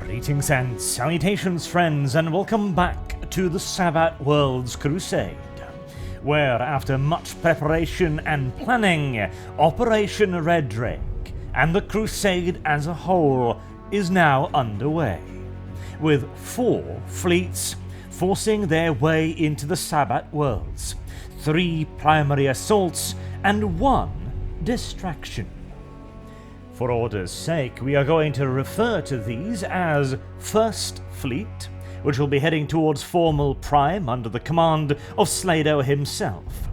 Greetings and salutations, friends, and welcome back to the Sabbat Worlds Crusade, where after much preparation and planning, Operation RedRake and the Crusade as a whole is now underway, with 4 fleets forcing their way into the Sabbat Worlds, 3 primary assaults, and 1 distraction. For order's sake, we are going to refer to these as First Fleet, which will be heading towards Formal Prime under the command of Slaydo himself.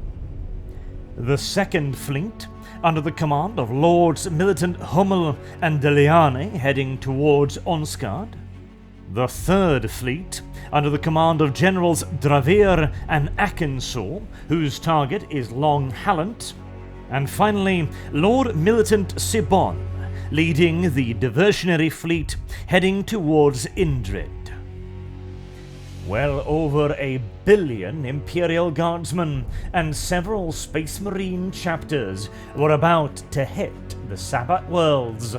The Second Fleet, under the command of Lords Militant Hummel and Deliane, heading towards Onskard. The Third Fleet, under the command of Generals Dravir and Akensor, whose target is Long Hallant. And finally, Lord Militant Sibon, leading the diversionary fleet heading towards Inred. Well over 1 billion Imperial Guardsmen and several Space Marine chapters were about to hit the Sabbat Worlds,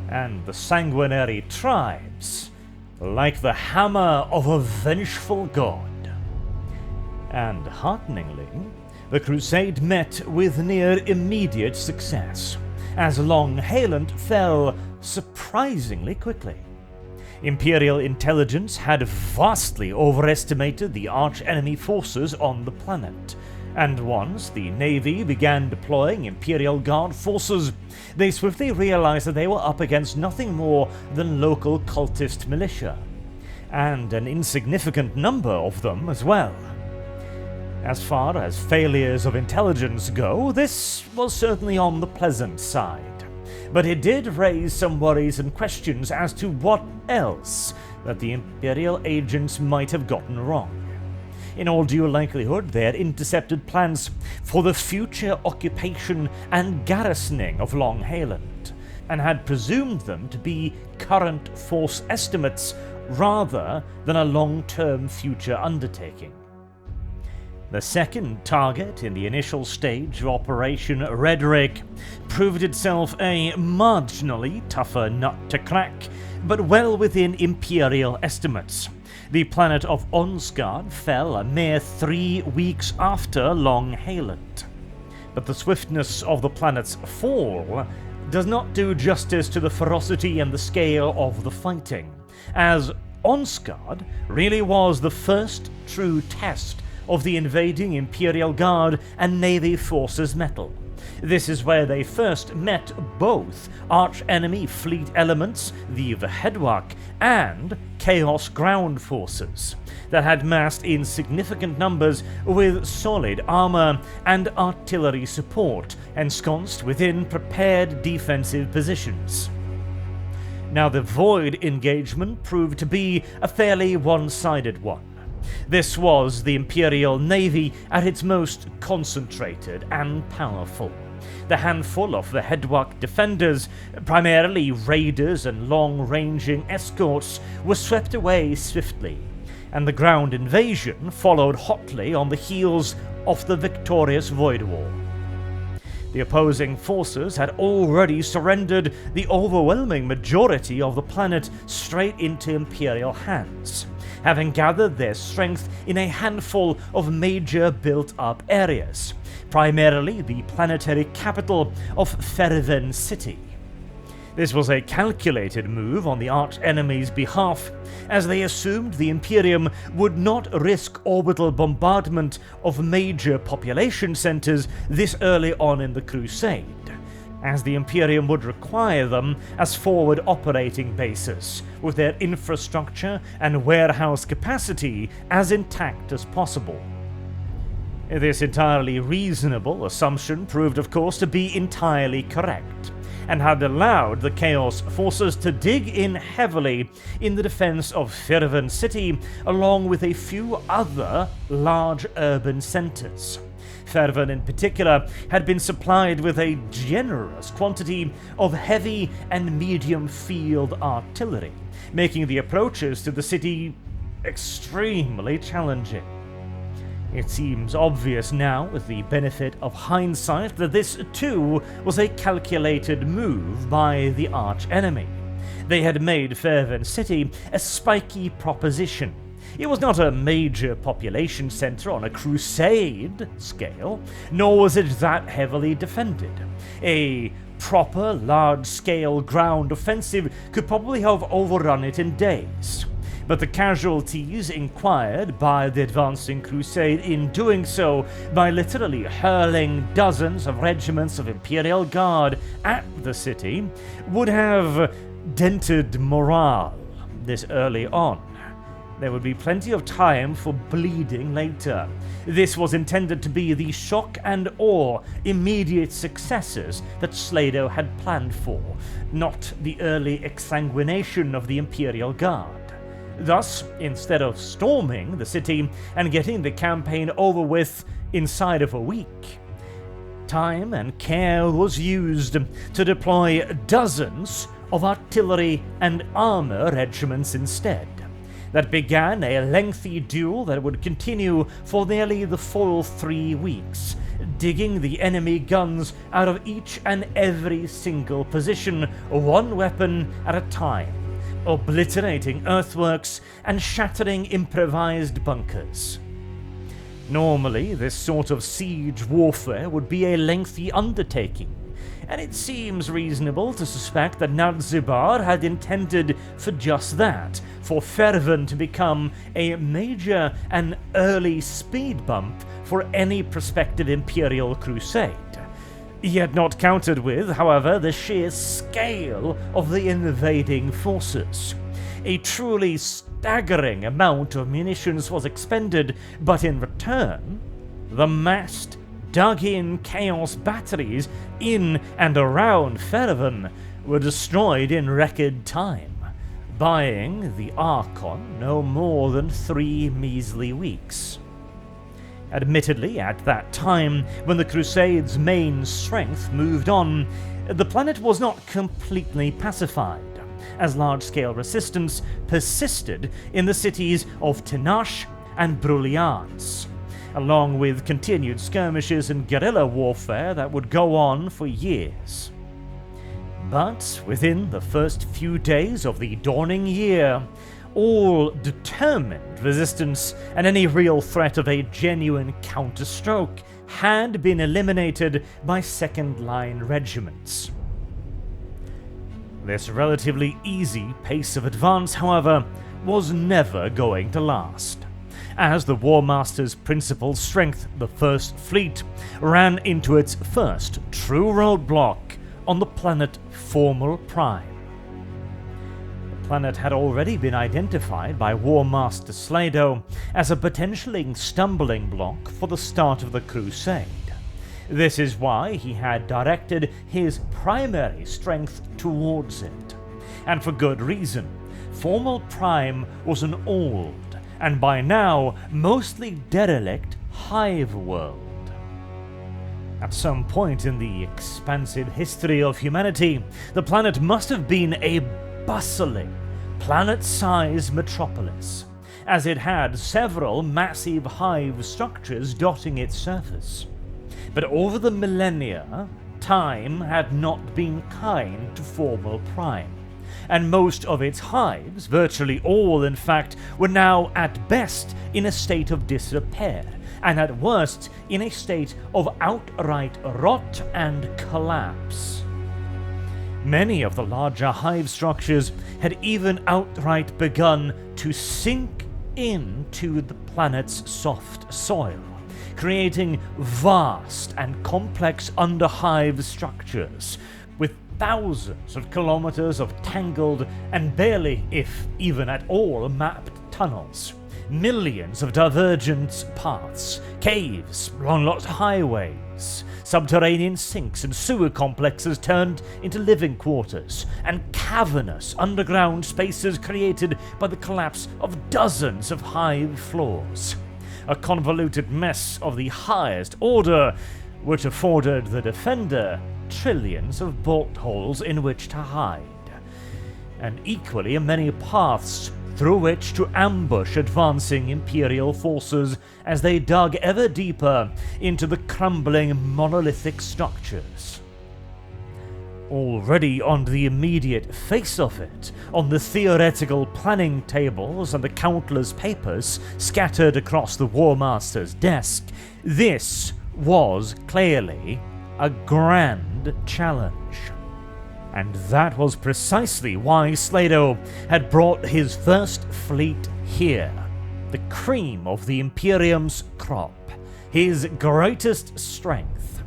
and the sanguinary tribes, like the hammer of a vengeful god. And hearteningly, the Crusade met with near immediate success, as Long Hallant fell surprisingly quickly. Imperial intelligence had vastly overestimated the arch-enemy forces on the planet, and once the Navy began deploying Imperial Guard forces, they swiftly realized that they were up against nothing more than local cultist militia, and an insignificant number of them as well. As far as failures of intelligence go, this was certainly on the pleasant side, but it did raise some worries and questions as to what else that the Imperial agents might have gotten wrong. In all due likelihood, they had intercepted plans for the future occupation and garrisoning of Long Hallant, and had presumed them to be current force estimates rather than a long-term future undertaking. The second target in the initial stage of Operation RedRake proved itself a marginally tougher nut to crack, but well within Imperial estimates. The planet of Onskard fell a mere 3 weeks after Long Hallant. But the swiftness of the planet's fall does not do justice to the ferocity and the scale of the fighting, as Onskard really was the first true test of the invading Imperial Guard and Navy forces' mettle. This is where they first met both arch-enemy fleet elements, the Vahedwak, and Chaos ground forces, that had massed in significant numbers with solid armor and artillery support, ensconced within prepared defensive positions. Now, the Void engagement proved to be a fairly one-sided one. This was the Imperial Navy at its most concentrated and powerful. The handful of the Vahedwak defenders, primarily raiders and long-ranging escorts, were swept away swiftly, and the ground invasion followed hotly on the heels of the victorious Void War. The opposing forces had already surrendered the overwhelming majority of the planet straight into Imperial hands, having gathered their strength in a handful of major built-up areas, primarily the planetary capital of Ferven City. This was a calculated move on the arch-enemy's behalf, as they assumed the Imperium would not risk orbital bombardment of major population centers this early on in the Crusade, as the Imperium would require them as forward operating bases, with their infrastructure and warehouse capacity as intact as possible. This entirely reasonable assumption proved, of course, to be entirely correct, and had allowed the Chaos forces to dig in heavily in the defense of Ferven City, along with a few other large urban centers. Ferven in particular had been supplied with a generous quantity of heavy and medium field artillery, making the approaches to the city extremely challenging. It seems obvious now, with the benefit of hindsight, that this too was a calculated move by the arch-enemy, They had made Fairhaven City a spiky proposition. It was not a major population centre on a crusade scale, nor was it that heavily defended. A proper, large-scale ground offensive could probably have overrun it in days. But the casualties inquired by the advancing crusade in doing so by literally hurling dozens of regiments of Imperial Guard at the city would have dented morale this early on. There would be plenty of time for bleeding later. This was intended to be the shock and awe immediate successes that Slaydo had planned for, not the early exsanguination of the Imperial Guard. Thus, instead of storming the city and getting the campaign over with inside of a week, time and care was used to deploy dozens of artillery and armor regiments instead. That began a lengthy duel that would continue for nearly the full 3 weeks, digging the enemy guns out of each and every single position, one weapon at a time, obliterating earthworks and shattering improvised bunkers. Normally, this sort of siege warfare would be a lengthy undertaking, and it seems reasonable to suspect that Nadzibur had intended for just that, for Fairhaven to become a major and early speed bump for any prospective Imperial Crusade. He had not counted with, however, the sheer scale of the invading forces. A truly staggering amount of munitions was expended, but in return, the massed, dug-in Chaos batteries in and around Fairhaven were destroyed in record time, buying the Archon no more than 3 measly weeks. Admittedly, at that time, when the Crusade's main strength moved on, the planet was not completely pacified, as large-scale resistance persisted in the cities of Tenash and Brulliance, along with continued skirmishes and guerrilla warfare that would go on for years. But within the first few days of the dawning year, all determined resistance and any real threat of a genuine counterstroke had been eliminated by second-line regiments. This relatively easy pace of advance, however, was never going to last, as the Warmaster's principal strength, the First Fleet, ran into its first true roadblock on the planet Formal Prime. The planet had already been identified by Warmaster Slaydo as a potentially stumbling block for the start of the Crusade. This is why he had directed his primary strength towards it, and for good reason. Formal Prime was an old, and by now mostly derelict, hive world. At some point in the expansive history of humanity, the planet must have been a bustling, planet-sized metropolis, as it had several massive hive structures dotting its surface. But over the millennia, time had not been kind to Formal Prime, and most of its hives, virtually all in fact, were now at best in a state of disrepair, and at worst in a state of outright rot and collapse. Many of the larger hive structures had even outright begun to sink into the planet's soft soil, creating vast and complex underhive structures, with thousands of kilometers of tangled and barely, if even at all, mapped tunnels, millions of divergent paths, caves, long-lost highways, subterranean sinks and sewer complexes turned into living quarters, and cavernous underground spaces created by the collapse of dozens of hive floors. A convoluted mess of the highest order, which afforded the defender trillions of bolt holes in which to hide, and equally many paths through which to ambush advancing Imperial forces as they dug ever deeper into the crumbling monolithic structures. already on the immediate face of it, on the theoretical planning tables and the countless papers scattered across the Warmaster's desk, this was clearly a grand challenge. And that was precisely why Slaydo had brought his first fleet here, the cream of the Imperium's crop, his greatest strength,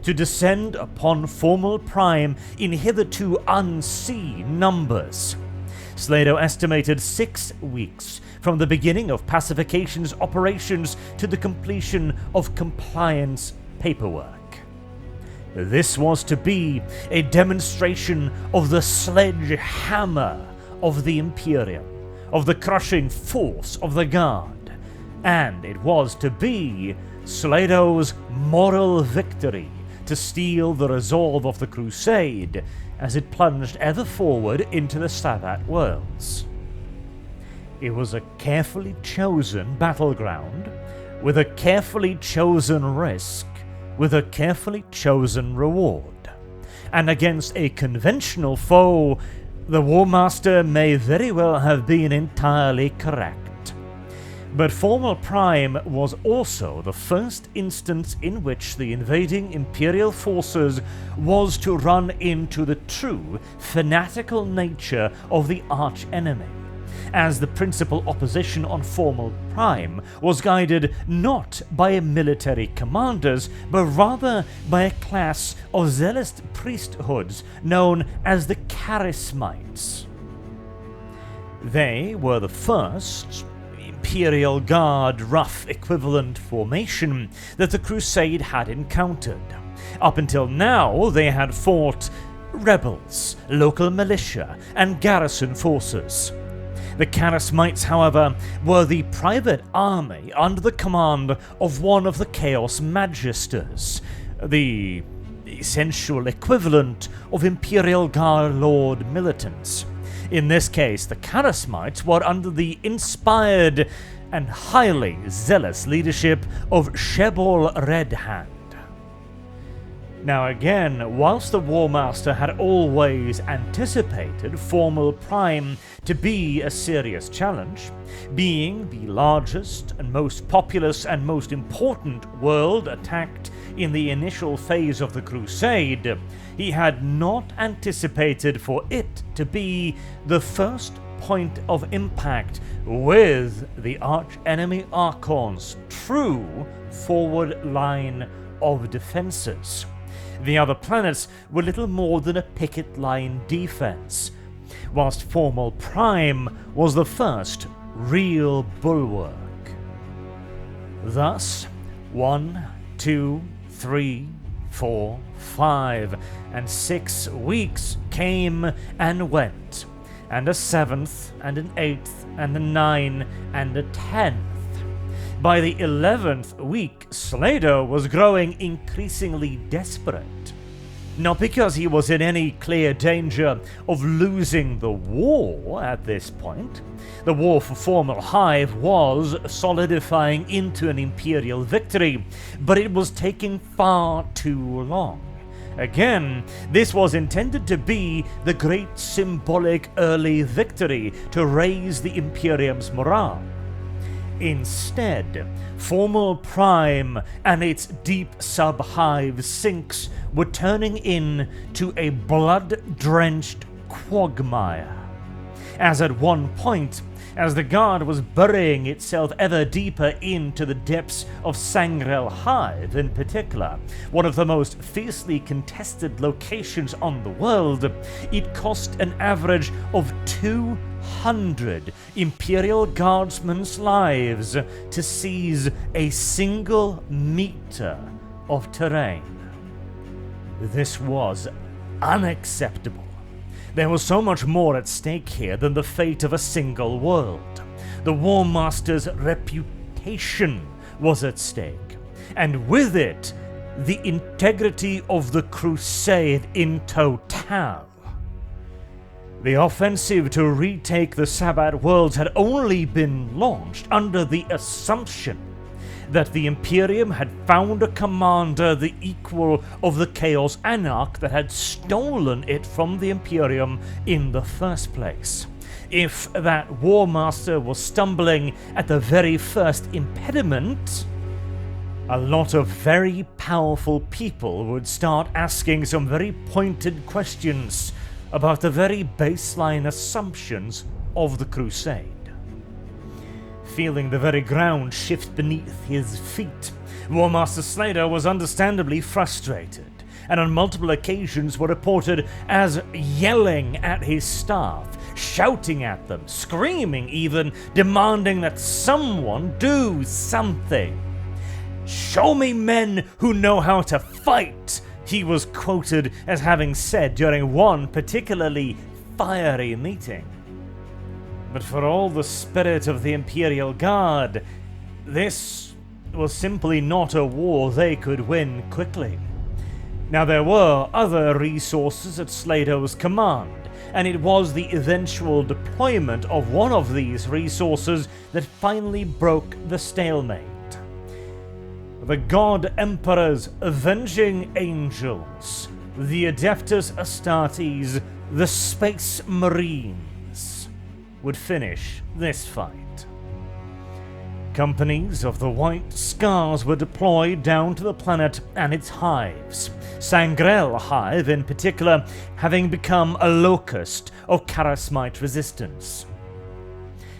to descend upon Formal Prime in hitherto unseen numbers. Slaydo estimated 6 weeks from the beginning of pacification's operations to the completion of compliance paperwork. This was to be a demonstration of the sledgehammer of the Imperium, of the crushing force of the Guard, and it was to be Slaydo's moral victory to steal the resolve of the Crusade as it plunged ever forward into the Sabbat Worlds. It was a carefully chosen battleground, with a carefully chosen risk, with a carefully chosen reward, and against a conventional foe, the Warmaster may very well have been entirely correct. But Formal Prime was also the first instance in which the invading Imperial forces was to run into the true fanatical nature of the arch-enemy, as the principal opposition on Formal Prime was guided not by military commanders, but rather by a class of zealous priesthoods known as the Carismites. They were the first Imperial Guard rough equivalent formation that the Crusade had encountered. Up until now, they had fought rebels, local militia, and garrison forces. The Carismites, however, were the private army under the command of one of the Chaos Magisters, the essential equivalent of Imperial Guard Lord militants. In this case, the Carismites were under the inspired and highly zealous leadership of Shebol Redhand. Now again, whilst the Warmaster had always anticipated Formal Prime to be a serious challenge, being the largest and most populous and most important world attacked in the initial phase of the Crusade, he had not anticipated for it to be the first point of impact with the arch-enemy Archon's true forward line of defences. The other planets were little more than a picket line defense, whilst Formal Prime was the first real bulwark. Thus, 1, 2, 3, 4, 5, and 6 weeks came and went, and a 7th, and an 8th, and a 9th, and a 10th. By the 11th week, Slaydo was growing increasingly desperate. Not because he was in any clear danger of losing the war at this point. The war for Formal Hive was solidifying into an Imperial victory, but it was taking far too long. Again, this was intended to be the great symbolic early victory to raise the Imperium's morale. Instead, Formal Prime and its deep sub-hive sinks were turning into a blood-drenched quagmire. As at one point, as the Guard was burying itself ever deeper into the depths of Sangrel Hive in particular, one of the most fiercely contested locations on the world, it cost an average of 200 Imperial Guardsmen's lives to seize a single meter of terrain. This was unacceptable. There was so much more at stake here than the fate of a single world. The Warmaster's reputation was at stake, and with it, the integrity of the Crusade in total. The offensive to retake the Sabbat Worlds had only been launched under the assumption that the Imperium had found a commander the equal of the Chaos Anarch that had stolen it from the Imperium in the first place. If that Warmaster was stumbling at the very first impediment, a lot of very powerful people would start asking some very pointed questions about the very baseline assumptions of the Crusade. Feeling the very ground shift beneath his feet, Warmaster Slaydo was understandably frustrated, and on multiple occasions were reported as yelling at his staff, shouting at them, screaming even, demanding that someone do something. "Show me men who know how to fight," he was quoted as having said during one particularly fiery meeting. But for all the spirit of the Imperial Guard, this was simply not a war they could win quickly. Now, there were other resources at Slaydo's command, and it was the eventual deployment of one of these resources that finally broke the stalemate. The God Emperor's avenging angels, the Adeptus Astartes, the Space Marines, would finish this fight. Companies of the White Scars were deployed down to the planet and its hives, Sangrel Hive in particular having become a locust of Carismite resistance.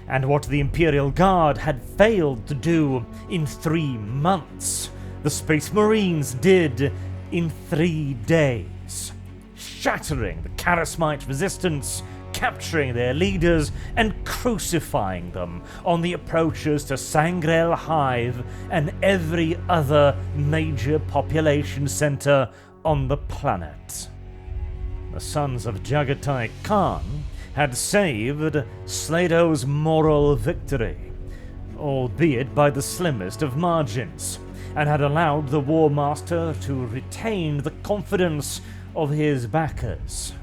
And what the Imperial Guard had failed to do in 3 months, the Space Marines did in 3 days, shattering the Carismite resistance, capturing their leaders, and crucifying them on the approaches to Sangrel Hive and every other major population center on the planet. The sons of Jagatai Khan had saved Slaydo's moral victory, albeit by the slimmest of margins, and had allowed the Warmaster to retain the confidence of his backers.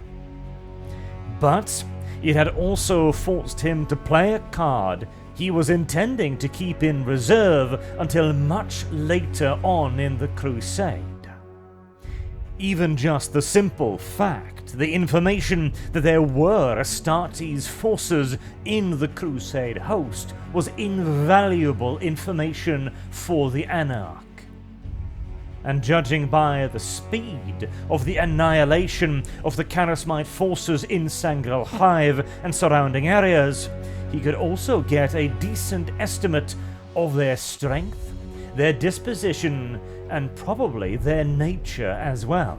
But it had also forced him to play a card he was intending to keep in reserve until much later on in the Crusade. Even just the simple fact, the information that there were Astartes forces in the Crusade host was invaluable information for the Anarch. And judging by the speed of the annihilation of the Carismite forces in Sangrel Hive and surrounding areas, he could also get a decent estimate of their strength, their disposition, and probably their nature as well.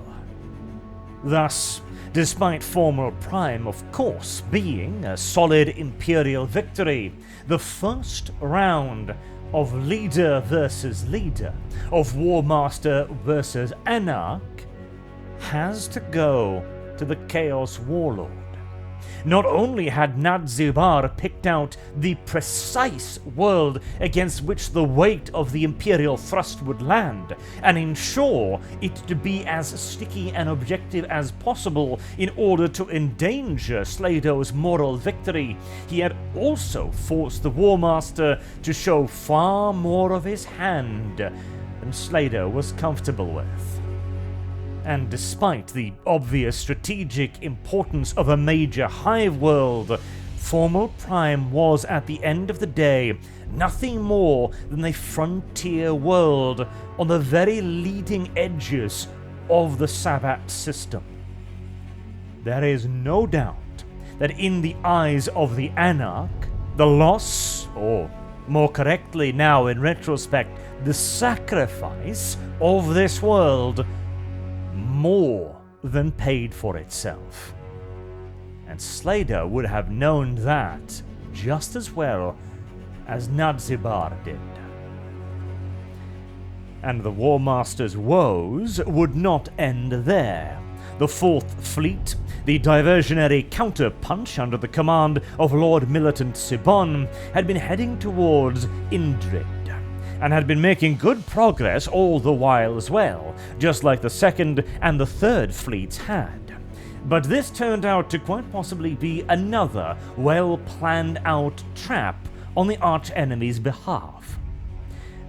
Thus, despite former Prime of course being a solid Imperial victory, the first round of leader versus leader, of Warmaster versus Anarch, has to go to the Chaos Warlord. Not only had Nadzibar picked out the precise world against which the weight of the Imperial thrust would land, and ensure it to be as sticky and objective as possible in order to endanger Slaydo's moral victory, he had also forced the Warmaster to show far more of his hand than Slaydo was comfortable with. And despite the obvious strategic importance of a major hive world, Formal Prime was at the end of the day nothing more than a frontier world on the very leading edges of the Sabbat system. There is no doubt that in the eyes of the Anarch, the loss, or more correctly now in retrospect, the sacrifice of this world more than paid for itself. And Slaydo would have known that just as well as Nadzibar did. And the Warmaster's woes would not end there. The 4th Fleet, the diversionary counterpunch under the command of Lord Militant Sibon, had been heading towards Inred, and had been making good progress all the while as well, just like the 2nd and the 3rd fleets had. But this turned out to quite possibly be another well-planned out trap on the arch-enemy's behalf.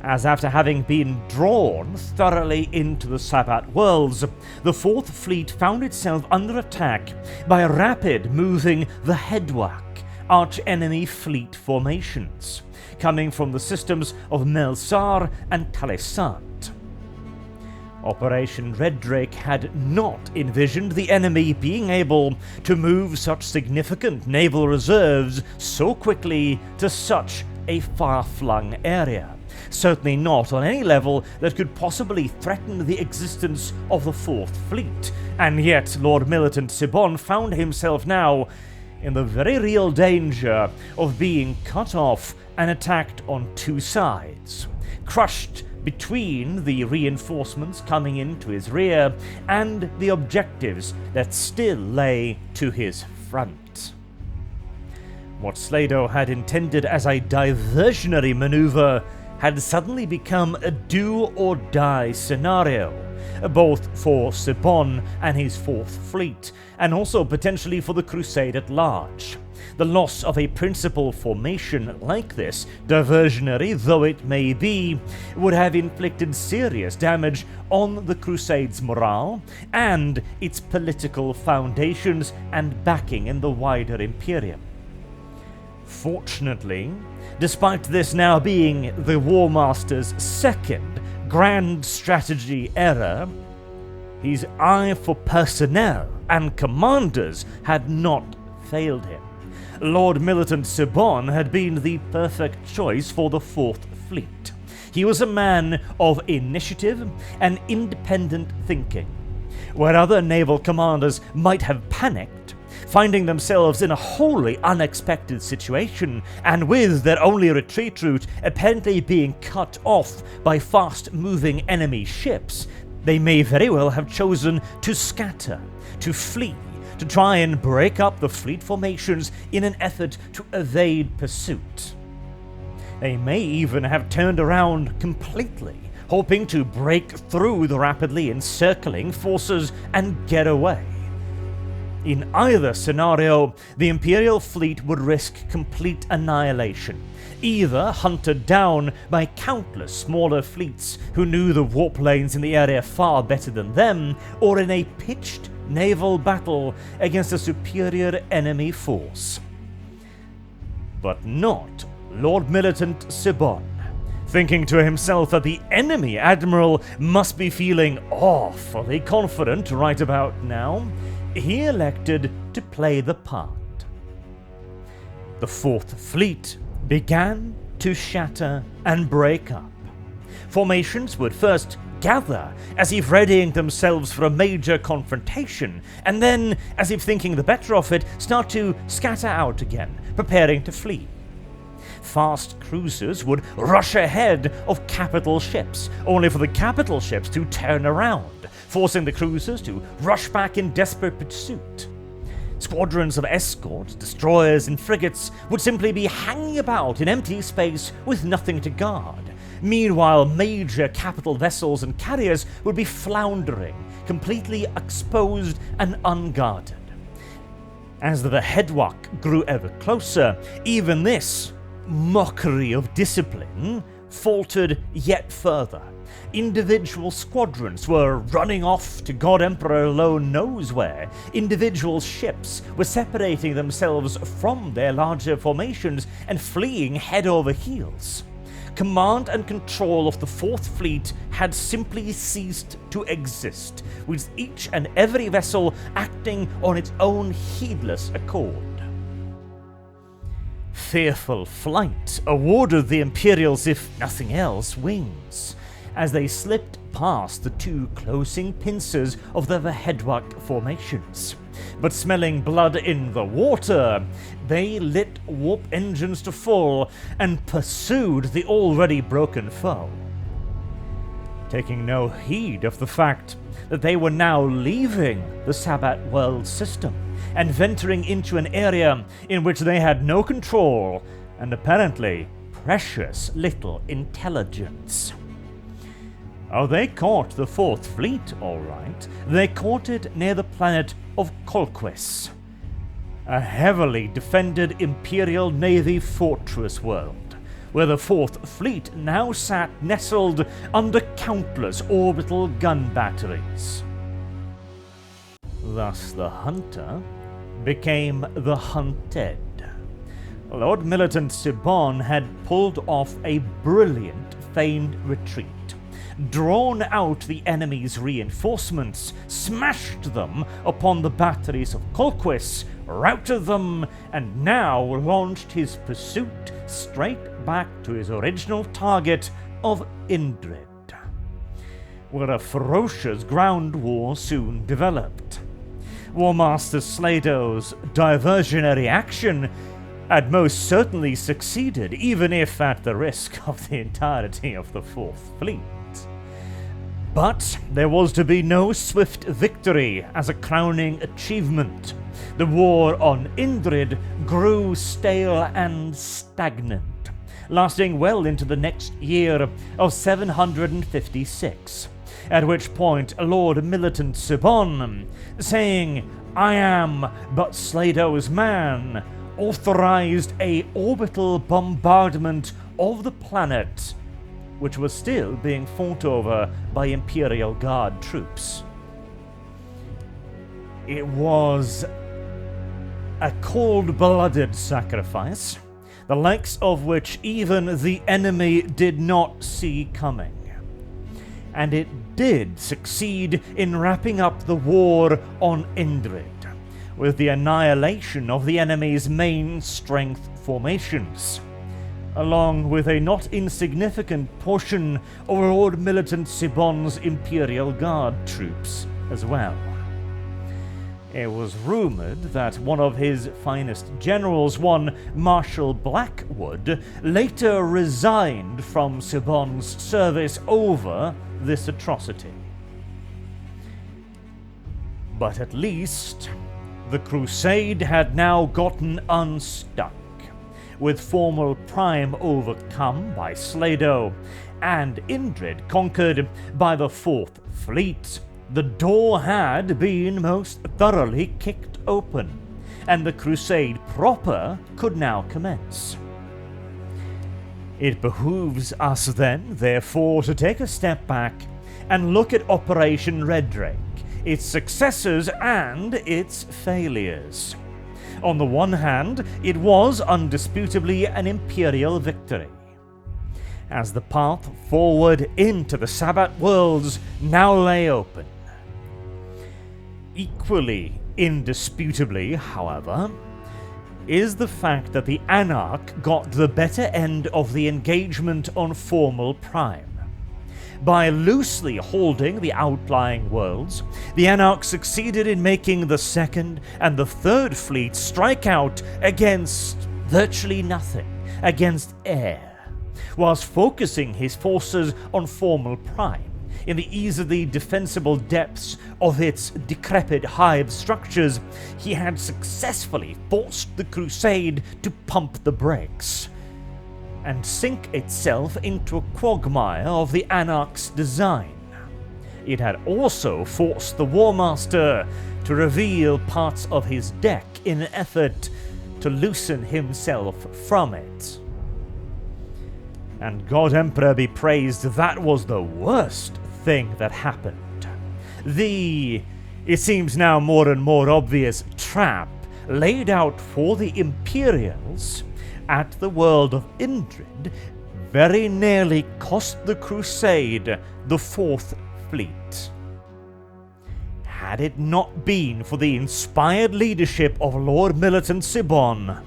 as after having been drawn thoroughly into the Sabbat Worlds, the Fourth Fleet found itself under attack by rapid moving the Headwak, arch-enemy fleet formations, coming from the systems of Melsar and Talisant. Operation RedRake had not envisioned the enemy being able to move such significant naval reserves so quickly to such a far-flung area, certainly not on any level that could possibly threaten the existence of the Fourth Fleet, and yet Lord Militant Sibon found himself now in the very real danger of being cut off and attacked on two sides, crushed between the reinforcements coming into his rear and the objectives that still lay to his front. What Slaydo had intended as a diversionary maneuver had suddenly become a do-or-die scenario, both for Sibon and his Fourth Fleet, and also potentially for the Crusade at large. The loss of a principal formation like this, diversionary though it may be, would have inflicted serious damage on the Crusade's morale and its political foundations and backing in the wider Imperium. Fortunately, despite this now being the Warmaster's second grand strategy error, his eye for personnel and commanders had not failed him. Lord Militant Sibon had been the perfect choice for the Fourth Fleet. He was a man of initiative and independent thinking. Where other naval commanders might have panicked, finding themselves in a wholly unexpected situation, and with their only retreat route apparently being cut off by fast-moving enemy ships, they may very well have chosen to scatter, to flee, to try and break up the fleet formations in an effort to evade pursuit. They may even have turned around completely, hoping to break through the rapidly encircling forces and get away. In either scenario, the Imperial fleet would risk complete annihilation, either hunted down by countless smaller fleets who knew the warp lanes in the area far better than them, or in a pitched naval battle against a superior enemy force. But not Lord Militant Sibon. Thinking to himself that the enemy admiral must be feeling awfully confident right about now, he elected to play the part. The Fourth Fleet began to shatter and break up. Formations would first gather as if readying themselves for a major confrontation, and then, as if thinking the better of it, start to scatter out again, preparing to flee. Fast cruisers would rush ahead of capital ships, only for the capital ships to turn around, forcing the cruisers to rush back in desperate pursuit. Squadrons of escorts, destroyers, and frigates would simply be hanging about in empty space with nothing to guard. Meanwhile, major capital vessels and carriers would be floundering, completely exposed and unguarded. As the Headwak grew ever closer, even this mockery of discipline faltered yet further. Individual squadrons were running off to God Emperor alone knows where. Individual ships were separating themselves from their larger formations and fleeing head over heels. Command and control of the Fourth Fleet had simply ceased to exist, with each and every vessel acting on its own heedless accord. Fearful flight awarded the Imperials, if nothing else, wings, as they slipped past the two closing pincers of the Headwak formations. But smelling blood in the water, they lit warp engines to full and pursued the already broken foe. Taking no heed of the fact that they were now leaving the Sabbat Worlds system and venturing into an area in which they had no control and apparently precious little intelligence. Oh, they caught the Fourth Fleet, all right. They caught it near the planet of Colquis, a heavily defended Imperial Navy fortress world, where the 4th Fleet now sat nestled under countless orbital gun batteries. Thus the hunter became the hunted. Lord Militant Sibon had pulled off a brilliant feigned retreat, drawn out the enemy's reinforcements, smashed them upon the batteries of Colquis, routed them, and now launched his pursuit straight back to his original target of Inred, where a ferocious ground war soon developed. Warmaster Slaydo's diversionary action had most certainly succeeded, even if at the risk of the entirety of the 4th Fleet. But there was to be no swift victory as a crowning achievement. The war on Inred grew stale and stagnant, lasting well into the next year of 756, at which point Lord Militant Sibon, saying, "I am but Slaydo's man," authorized a orbital bombardment of the planet, which was still being fought over by Imperial Guard troops. It was a cold-blooded sacrifice, the likes of which even the enemy did not see coming. And it did succeed in wrapping up the war on Inred, with the annihilation of the enemy's main strength formations, along with a not insignificant portion of Lord Militant Sibon's Imperial Guard troops as well. It was rumoured that one of his finest generals, one Marshal Blackwood, later resigned from Sibon's service over this atrocity. But at least the Crusade had now gotten unstuck, with formal Prime overcome by Slaydo and Inred conquered by the 4th Fleet. The door had been most thoroughly kicked open, and the Crusade proper could now commence. It behooves us then, therefore, to take a step back and look at Operation RedRake, its successes and its failures. On the one hand, it was undisputably an Imperial victory, as the path forward into the Sabbat Worlds now lay open. Equally indisputably, however, is the fact that the Anarch got the better end of the engagement on formal Prime. By loosely holding the outlying worlds, the Anarch succeeded in making the 2nd and the 3rd Fleet strike out against virtually nothing, against air, whilst focusing his forces on formal Prime in the easily defensible depths of its decrepit hive structures. He had successfully forced the Crusade to pump the brakes and sink itself into a quagmire of the Anarch's design. It had also forced the Warmaster to reveal parts of his deck in an effort to loosen himself from it. And God Emperor be praised, that was the worst thing that happened. The, it seems now more and more obvious, trap laid out for the Imperials at the world of Inred very nearly cost the Crusade the 4th Fleet. Had it not been for the inspired leadership of Lord Militant Sibon,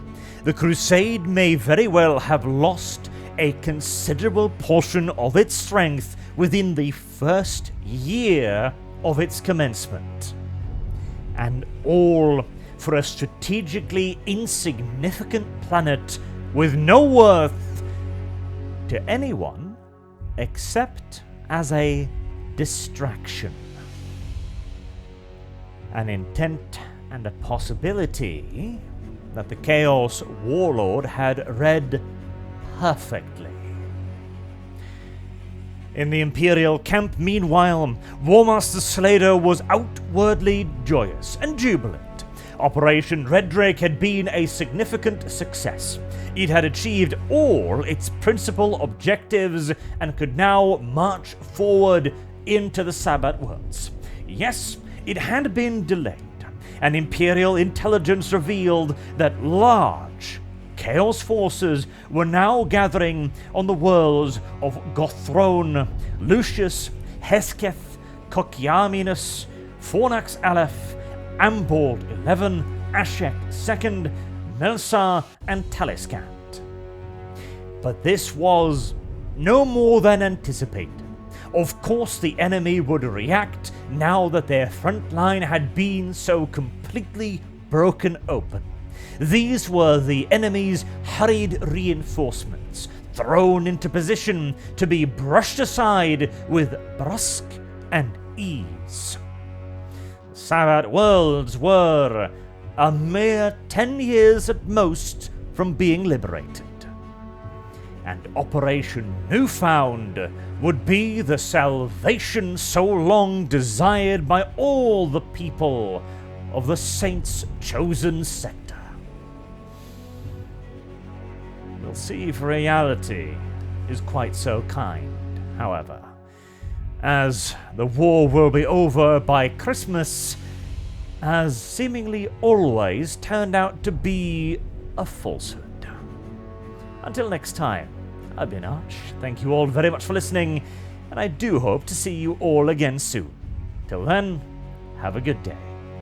the Crusade may very well have lost a considerable portion of its strength within the first year of its commencement. And all for a strategically insignificant planet with no worth to anyone except as a distraction. An intent and a possibility that the Chaos Warlord had read perfectly. In the Imperial camp, meanwhile, Warmaster Slaydo was outwardly joyous and jubilant, Operation RedRake had been a significant success. It had achieved all its principal objectives and could now march forward into the Sabbat Worlds. Yes, it had been delayed, and Imperial intelligence revealed that large Chaos forces were now gathering on the worlds of Gothrone, Lucius, Hesketh, Kokiaminus, Fornax Aleph, Ambold 11, Ashek II, Melsar, and Taliskant. But this was no more than anticipated. Of course, the enemy would react now that their front line had been so completely broken open. These were the enemy's hurried reinforcements, thrown into position to be brushed aside with brusque and ease. Sabbat Worlds were a mere 10 years at most from being liberated. And Operation Newfound would be the salvation so long desired by all the people of the Saints' chosen sector. We'll see if reality is quite so kind, however, as the war will be over by Christmas, as seemingly always turned out to be a falsehood. Until next time, I've been Arch. Thank you all very much for listening, and I do hope to see you all again soon. Till then, have a good day.